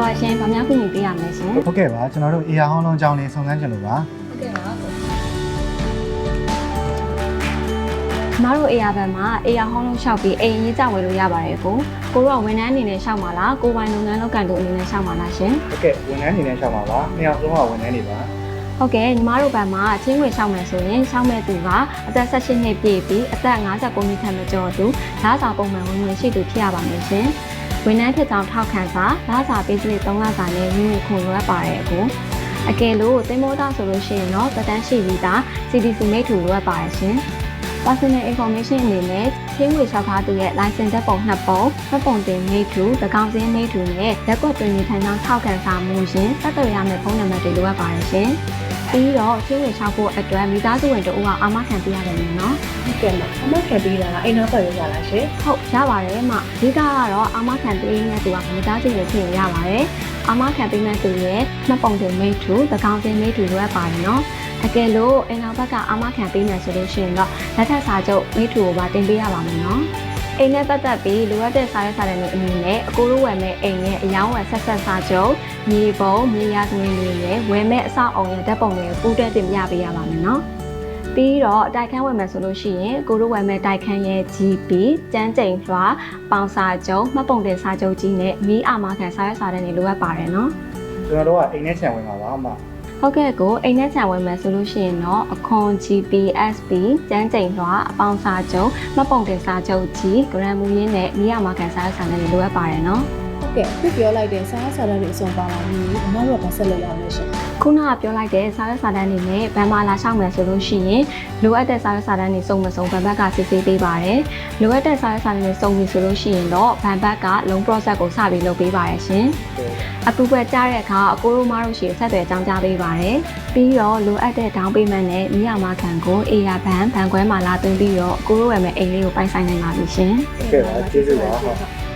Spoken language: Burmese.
ပါရှင်ဗမာပြည်ပြည်ရမယ်ရှင် ဟုတ်ကဲ့ပါကျွန်တော်တို့အေယာဟောင်းလုံးအကြောင်းလေးစုံစမ်းကြလို့ပါ ဟုတ်ကဲ့ပါမတို့အေယာဘက်မှာအေယာဟောင်းလုံးလျှောက်ပြီးအိမ်ရေးကြဝယ်လို့ရပါတယ်ကိုတို့ကဝန်ထမ်းအနေနဲ့လျှောက်ပါလားကိုပိုင်လုပ်ငန်းလုပ်ကန်တို့အနေနဲ့လျှောက်ပါလားရှင် ဟုတ်ကဲ့ဝန်ထမ်းအနေနဲ့ရှောက်ပါပါနှစ်ယောက်လုံးကဝန်ထမ်းတွေပါ ဟုတ်ကဲ့ညီမတို့ဘက်မှာချင်းဝင်လျှောက်မယ်ဆိုရင်လျှောက်မဲ့သူကအသက်18နှစ်ပြည့်ပြီးအသက်59နှစ်ခန့်မကျော်သူဓာတ်စာပုံမှန်ဝင်ဝင်ရှိသူဖြစ်ရပါမယ်ရှင်ဝန်ထမ်းဖြစ်ကြောင်းထောက်ခံစာဓာတ်စာပေးစရိတ်3လစာနဲ့ဝင်ဝင်ခွင့်လိုအပ်ပါတယ်ကိုအကယ်လို့သင်္ဘောသားဆိုလို့ရှိရင်တော့သက်တမ်းရှိပြီးသား CDC မိတ်ထူလိုအပ်ပါတယ်ရှင် Personal information အနေနဲ့ချင်းဝေလျှောက်ထားသူရဲ့ license ဓာတ်ပုံ2ပုံမှတ်ပုံတင်မိတ်ထူ၊သကောင်စင်းမိတ်ထူနဲ့ရက်ကွက်တွင်နေထိုင်ကြောင်းထောက်ခံစာမူရှင်ဆက်သွယ်ရမယ့်ဖုန်းနံပါတ်တွေလိုအပ်ပါတယ်ရှင်ပြီးတော့ချင်းဝေလျှောက်ဖို့အတွက်မိသားစုဝင်တို့ကအာမခံပေးရတယ်နော် ဟုတ်ကဲ့ပါအမခံပေးတာကအိမ်နောက်ပတ်ရပါလားရှင် ဟုတ်ရပါတယ်မအဓိကကတော့အာမခံပေးနေတဲ့သူကမိသားစုဝင်ဖြစ်ရင်ရပါတယ်အာမခံပေးမဲ့သူရဲ့မှတ်ပုံတင်မိတ်ထူ၊သကောင်စင်းမိတ်ထူလိုအပ်ပါတယ်နော်အကယ်လို့အိမ်နောက်ဘက်ကအာမခံပေးမယ်ဆိုလို့ရှိရင်တော့လက်ထပ်စာချုပ်မိထူကိုပါတင်ပေးရပါမယ်နော်အိမ်နဲ့ပတ်သက်ပြီးလိုအပ်တဲ့စာရွက်စာတမ်းတွေအနေနဲ့အကိုတို့ဝယ်မဲ့အိမ်ရဲ့အယောင်းဝယ်ဆက်ဆက်စာချုပ်မြေပုံမြေယာဇဝင်တွေနဲ့ဝယ်မဲ့အဆောက်အုံရဲ့ဓာတ်ပုံတွေကိုပူးတွဲတင်ပြပေးရပါမယ်နော်ပြီးတော့တိုက်ခန်းဝယ်မယ်ဆိုလို့ရှိရင်ကိုတို့ဝယ်မဲ့တိုက်ခန်းရဲ့ GP ကျန်းကျိန်လွှာပေါင်စာချုပ်မှတ်ပုံတင်စာချုပ်ကြီးနဲ့မီးအာမခံစာရွက်စာတမ်းတွေလိုအပ်ပါတယ်နော် ကျွန်တော်တို့ကအိမ်နဲ့ခြံဝင်ပါပါအမ ဟုတ်ကဲ့ကိုအိမ်နဲ့ခြံဝင်မယ်ဆိုလို့ရှိရင်တော့အခွန် GPSP ကျန်းကျိန်လွှာအပေါင်းစာချုပ်မှတ်ပုံတင်စာချုပ်ကြီးဂရမ်မူရင်းနဲ့မိရမာကန်စာရွက်စာတမ်းတွေလိုအပ်ပါတယ်နော် ဟုတ်ကဲ့ခုပြောလိုက်တဲ့စားစာတန်းတွေအစုံပါလာပြီအမတို့ကမဆက်လို့ရအောင်လဲရှင် ခုနကပြောလိုက်တဲ့စာရွက်စာတမ်းတွေနဲ့ဘန်မာလာရှောက်မယ်ဆိုလို့ရှိရင်လိုအပ်တဲ့စာရွက်စာတမ်းတွေစုံမစုံဘန်ဘက်ကစစ်ဆေးပေးပါတယ်လိုအပ်တဲ့စာရွက်စာတမ်းတွေစုံပြီဆိုလို့ရှိရင်တော့ဘန်ဘက်ကလုံး process ကိုစပြီးလုပ်ပေးပါတယ်ရှင်အပူပွဲကြားတဲ့အခါအကိုတို့မတို့ရှိဆက်သွယ်ကြောင်းကြားပေးပါတယ်ပြီးတော့လိုအပ်တဲ့ down payment နဲ့မိရမာခံကို AR ဘန်ခွဲမှာလာသွင်းပြီးတော့အကိုတို့ဝယ်မဲ့အိမ်လေးကိုပိုင်ဆိုင်နိုင်ပါပြီရှင် ဟုတ်ကဲ့ပါကျေးဇူးပါဟုတ်